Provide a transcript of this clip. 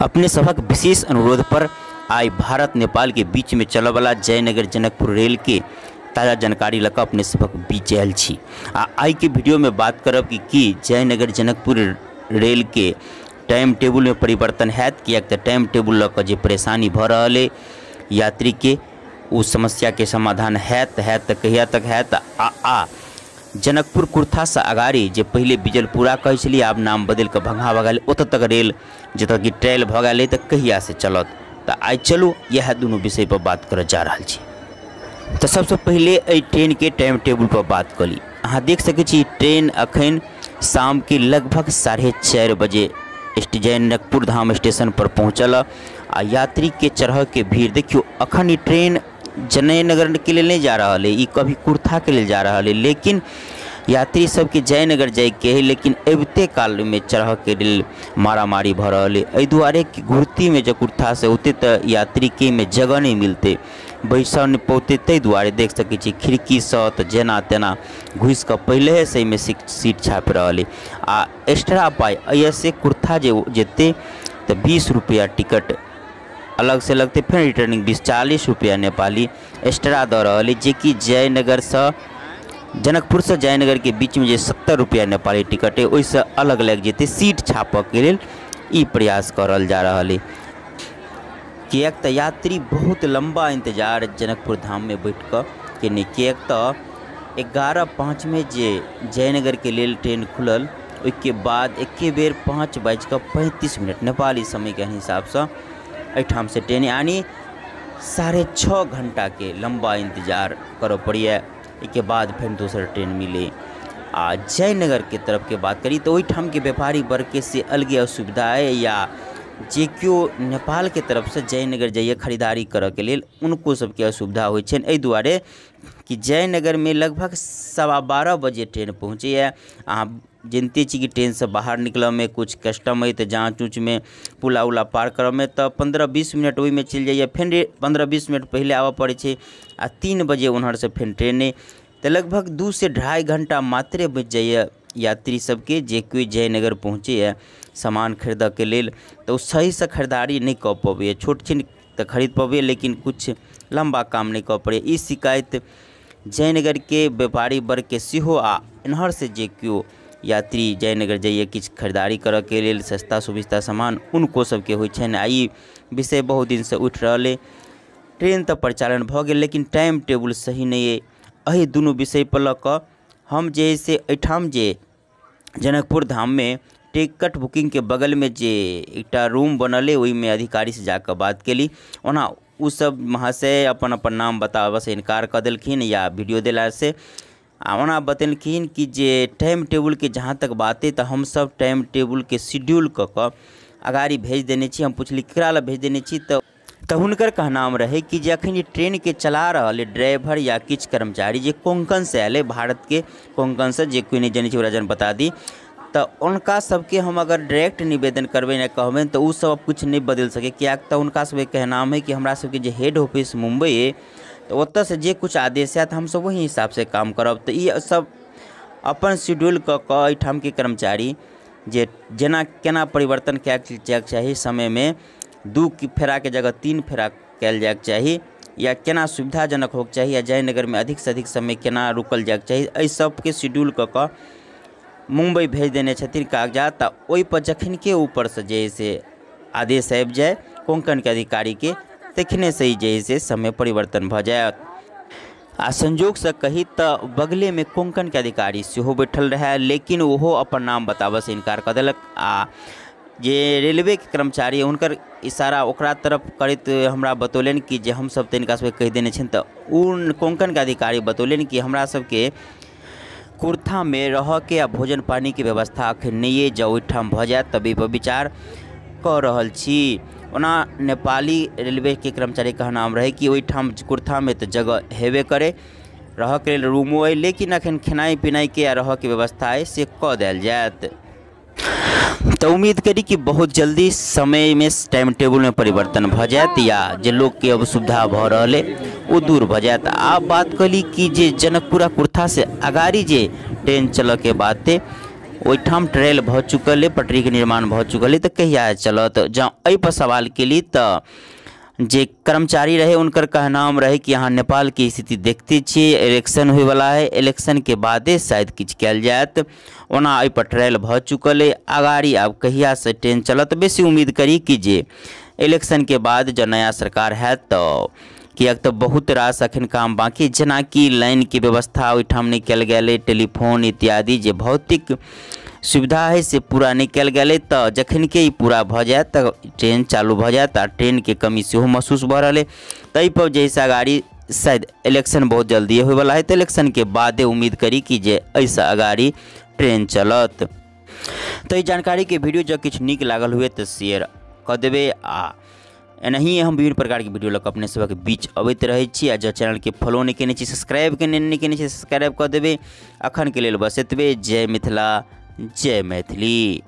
अपने सभक विशेष अनुरोध पर आई भारत नेपाल के बीच में चलने वाला जयनगर जनकपुर रेल के ताज़ा जानकारी लग अपने सभक बीच आयल छी। आई के वीडियो में बात करब कि जयनगर जनकपुर रेल के टाइम टेबुल में परिवर्तन हैत कि टाइम टेबुल लग जे परेशानी भ रहल है यात्री के उस समस्या के समाधान हैत कहिया तक हैत आ जनकपुर कुर्था से अगाड़ी जे पहले बिजलपुरा कहे छलिए आब नाम बदल के भंगा भ गेल ओत तक रेल जतऽ कि ट्रेल भ गेल तो कहिया से चलत। तो आई चलू यह दोनों विषय पर बात कर जा रहा छी। तो सबसे पहले ट्रेन के टाइम टेबुल पर बात करी। अहाँ देख सकै छी ट्रेन अखन शाम के लगभग 4:30 बजे जनकपुर धाम स्टेशन पर पहुँचल आ यात्री के चढ़ के भीड़ देखियो। अखन ई ट्रेन जयनगर के लिए नहीं जा रहा है, ये कभी कुर्था के लिए जा रहा है, लेकिन यात्री सबके जयनगर जाए के है, लेकिन अबते काल में चढ़ के रेल मारामारी भ रहा है। एहि दुआरे कि घुर्ती में जो कुर्था से होते तो यात्री के में जगह नहीं मिलते, बैस नहीं पौते। तै दुआरे देख सकै छी खिड़की से तो जेना तेना घुस के पहले से में सीट छाप रहा है आ एक्स्ट्रा पाई ऐसे कुर्था जेते तो 20 रुपया टिकट अलग से लगते, फिर रिटर्निंग 40 रुपया नेपाली एक्स्ट्रा दे रहा है, जे कि जयनगर से जनकपुर से जयनगर के बीच में जे 70 रुपया नेपाली टिकट है वैसे अलग लग जेते सीट छाप के लिए ई प्रयास करल जा रहा है। किएक तो यात्री बहुत लंबा इंतजार जनकपुर धाम में बैठ कर केने, किएक तो 11:05 में जे जयनगर के लेल ट्रेन खुलल उसके बाद एके बेर 5:35 नेपाली समय के हिसाब से एठाम से ट्रेन यानी 6.5 घंटा के लंबा इंतजार करो पड़िए। इसके बाद फिर दूसरा ट्रेन मिले। आ जयनगर के तरफ के बात करी तो वहीठाम के व्यापारी वर्ग के से अलगे असुविधा है, या जे क्यों नेपाल के तरफ से जयनगर जाइए खरीदारी करे के लिए उनको सबके असुविधा हो। एहि दुआरे कि जयनगर में लगभग 12:15 बजे ट्रेन पहुँचे है। अहाँ जानते छी कि ट्रेन से बाहर निकल में कुछ कष्टम है, तो जाँच ऊँच में पुला उला पार कर में तो 15-20 मिनट वही में चल जाइए, फिर 15-20 मिनट पहले आवा पड़े छे आ 3 बजे उन्हर से फिर ट्रेन तो लगभग 2 से 2.5 घंटा मात्रे बच जाइए यात्री सबके जे कोई जयनगर पहुँचे है सामान खरीद के लेल। तो सही से खरीदारी नहीं कर पाबे, छोट छीन तो खरीद पाबे लेकिन कुछ लंबा काम नहीं कर पड़े। इस शिकायत जयनगर के व्यापारी वर्ग के सेहो आ इन्हर से जे क्यों यात्री जयनगर जाइए किछ खरीदारी करे के लेल सस्ता सुविस्ता सामान उनको सबके होइ छन। आई विषय बहुत दिन से उठ रहा है। ट्रेन तो परिचालन भ गेल लेकिन टाइम टेबुल सही नहीं है। एहि दोनों विषय पर लऽ कऽ हम जे से एठाम जे जनकपुर धाम में टिकट बुकिंग के बगल में जे एक रूम बनल है वही में अधिकारी से जाकर बात केली। ओना उ सब महाशय अपन अपन नाम बताबऽ से इनकार कर देलखिन या वीडियो दिला से ओना बतेलखिन कि जे टाइम टेबुल के जहाँ तक बात है तो हम सब टाइम टेबुल के शेड्यूल कऽ अगाड़ी भेज देने छी। हम पूछली केकरा ला भेज देने छी तो हुनकर कहनाम रहे कि जे अखन ट्रेन के चला रहा ड्राइवर या किछ कर्मचारी जे कोंकण से आए भारत के कोंकण से जे कोई नहीं जाने ओकरा जन बता दी, तो उनका सबके हम अगर डायरेक्ट निवेदन करबे ना कहबे तो उ सब कुछ नहीं बदल सके। क्या तो उनका सबके कहनाम है कि हमरा सबके जे हेड ऑफिस मुंबई है तो ओत से जे कुछ आदेश है तो हम सब वही हिसाब से काम करब। तो ये सब अपन शेड्यूल कऽ एठाम के कर्मचारी जे जेना केना परिवर्तन कयल जायके चाही, समय में 2 फेरा के जगह 3 फेरा कयल जायके चाही, या केना सुविधाजनक होके चाही, या जयनगर में अधिक से अधिक समय केना रुकल जायके चाही, एहि सबके शेड्यूल कऽ मुंबई भेज देने छथिन कागजात। ओहि पर जखन के ऊपर से जे से आदेश आबि जाए कोंकण के अधिकारी के तखने से ही जे से समय परिवर्तन भ जाए। आ संजोग से कही तो बगले में कोंकण के अधिकारी सेहो बैठल रहे, लेकिन ओहो अपन नाम बताबऽ से इनकार कर देलक। आ जे रेलवे के कर्मचारी उनकर इशारा ओकरा तरफ करैत हमरा बतौलन कि जे हम सब तिनका सबके कहि देने छन। तो उन कोंकण के अधिकारी बतौलन कि हमरा सबके कुर्था में रह के आ भोजन पानी के व्यवस्था अखन नहीं है, जब ओहिठाम भ जाए तभी पर विचार कर रहल छी। ओना नेपाली रेलवे के कर्मचारी का नाम रहे कि ओहिठाम कुर्था में तो जगह हेबे करे, रह के रूमो है, लेकिन अखन खेनाई पिनाई के आ रह के व्यवस्था है से कऽ देल जायत। तो उम्मीद करी कि बहुत जल्दी समय में टाइम टेबुल में परिवर्तन भ जात, या जे लोग के अब सुविधा भ रहा है वो दूर भ जात। आप बात कली कि जे जनकपुरा कुर्था से अगाड़ी जे ट्रेन चल के बाते ओहिठाम ट्रेल भ चुकल है, पटरी के निर्माण भ चुकल है, तो कहिया चलत। जँ एहि पर सवाल के लिए तो जे कर्मचारी रहे उनकर कहनाम रहे कि यहाँ नेपाल की स्थिति देखते छिए, इलेक्शन होय वाला है, इलेक्शन के बादे शायद किछु कयल जायत। ओना एहि पर ट्रायल भ चुकल है, अगाड़ी आब कहिया से ट्रेन चलत बेसी उम्मीद करी कि जे इलेक्शन के बाद जब नया सरकार है तो किएक तो बहुत रास अखन काम बाकी, जेना कि लाइन के व्यवस्था ओहिठाम नहीं कयल गेल है, टेलीफोन इत्यादि जे भौतिक सुविधा है से पूरा नहीं कयल गेल है। तो जखन के ई पूरा भ जाए तो ट्रेन चालू भ जाए, आ ट्रेन के कमी सेहो महसूस भ रहा है। तै पर जैसा गाड़ी शायद इलेक्शन बहुत जल्दी होय वाला है, तो इलेक्शन के बादे उम्मीद करी कि जे ऐसा अगाड़ी ट्रेन चलत। तो इस जानकारी के वीडियो जब किछु नीक लागल हुए तो शेयर कर देवे। आ एनाही हम विभिन्न प्रकार के वीडियो लग अपने सबके बीच अबैत रहे छी। आ जो चैनल के फॉलो नहीं केने छी, सब्सक्राइब नहीं केने छी, सब्सक्राइब कर देवे। अखन के लेल बस एतबे। जय मिथिला, जय मैथिली।